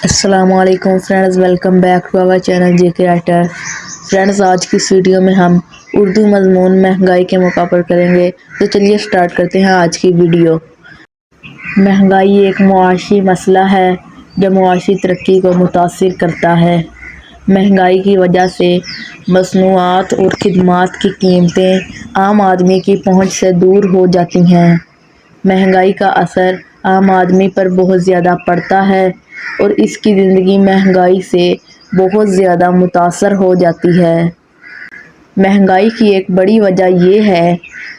السلام علیکم friends, welcome back to our channel J K writer. Friends, آج کی اس ویڈیو میں ہم اردو مضمون مہنگائی کے موقع پر کریں گے، تو چلیے سٹارٹ کرتے ہیں آج کی ویڈیو۔ مہنگائی ایک معاشی مسئلہ ہے جو معاشی ترقی کو متاثر کرتا ہے۔ مہنگائی کی وجہ سے مصنوعات اور خدمات کی قیمتیں عام آدمی کی پہنچ سے دور ہو جاتی ہیں۔ مہنگائی کا اثر عام آدمی پر بہت زیادہ پڑتا ہے اور اس کی زندگی مہنگائی سے بہت زیادہ متاثر ہو جاتی ہے۔ مہنگائی کی ایک بڑی وجہ یہ ہے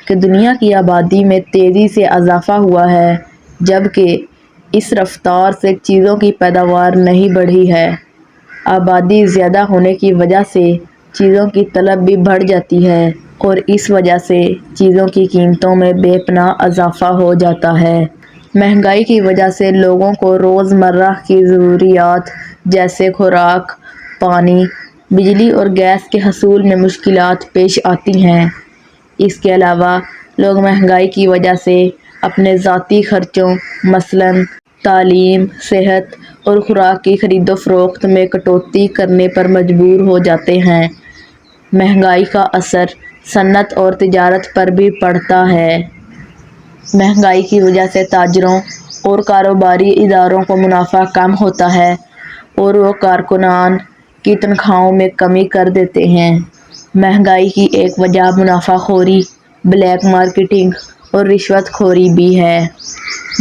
کہ دنیا کی آبادی میں تیزی سے اضافہ ہوا ہے، جبکہ اس رفتار سے چیزوں کی پیداوار نہیں بڑھی ہے۔ آبادی زیادہ ہونے کی وجہ سے چیزوں کی طلب بھی بڑھ جاتی ہے اور اس وجہ سے چیزوں کی قیمتوں میں بے پناہ اضافہ ہو جاتا ہے۔ مہنگائی کی وجہ سے لوگوں کو روزمرہ کی ضروریات جیسے خوراک، پانی، بجلی اور گیس کے حصول میں مشکلات پیش آتی ہیں۔ اس کے علاوہ لوگ مہنگائی کی وجہ سے اپنے ذاتی خرچوں مثلاً تعلیم، صحت اور خوراک کی خرید و فروخت میں کٹوتی کرنے پر مجبور ہو جاتے ہیں۔ مہنگائی کا اثر صنعت اور تجارت پر بھی پڑتا ہے۔ مہنگائی کی وجہ سے تاجروں اور کاروباری اداروں کو منافع کم ہوتا ہے اور وہ کارکنان کی تنخواہوں میں کمی کر دیتے ہیں۔ مہنگائی کی ایک وجہ منافع خوری، بلیک مارکیٹنگ اور رشوت خوری بھی ہے۔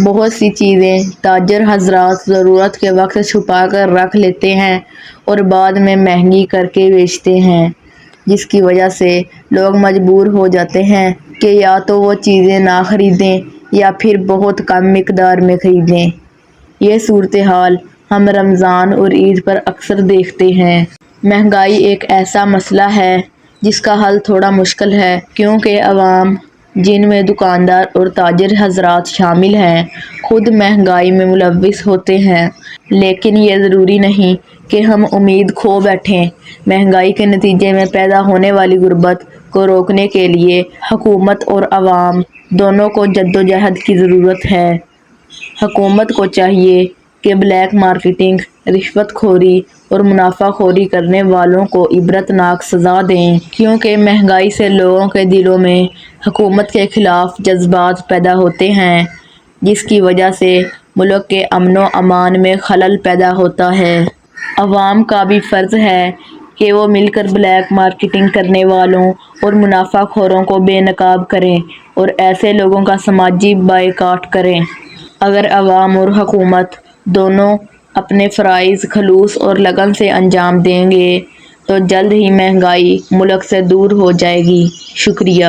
بہت سی چیزیں تاجر حضرات ضرورت کے وقت چھپا کر رکھ لیتے ہیں اور بعد میں مہنگی کر کے بیچتے ہیں، جس کی وجہ سے لوگ مجبور ہو جاتے ہیں کہ یا تو وہ چیزیں نہ خریدیں یا پھر بہت کم مقدار میں خریدیں۔ یہ صورتحال ہم رمضان اور عید پر اکثر دیکھتے ہیں۔ مہنگائی ایک ایسا مسئلہ ہے جس کا حل تھوڑا مشکل ہے، کیونکہ عوام، جن میں دکاندار اور تاجر حضرات شامل ہیں، خود مہنگائی میں ملوث ہوتے ہیں۔ لیکن یہ ضروری نہیں کہ ہم امید کھو بیٹھیں۔ مہنگائی کے نتیجے میں پیدا ہونے والی غربت کو روکنے کے لیے حکومت اور عوام دونوں کو جدوجہد کی ضرورت ہے۔ حکومت کو چاہیے کہ بلیک مارکیٹنگ، رشوت خوری اور منافع خوری کرنے والوں کو عبرتناک سزا دیں، کیونکہ مہنگائی سے لوگوں کے دلوں میں حکومت کے خلاف جذبات پیدا ہوتے ہیں، جس کی وجہ سے ملک کے امن و امان میں خلل پیدا ہوتا ہے۔ عوام کا بھی فرض ہے کہ وہ مل کر بلیک مارکیٹنگ کرنے والوں اور منافع خوروں کو بے نقاب کریں اور ایسے لوگوں کا سماجی بائیکاٹ کریں۔ اگر عوام اور حکومت دونوں اپنے فرائض خلوص اور لگن سے انجام دیں گے تو جلد ہی مہنگائی ملک سے دور ہو جائے گی۔ شکریہ۔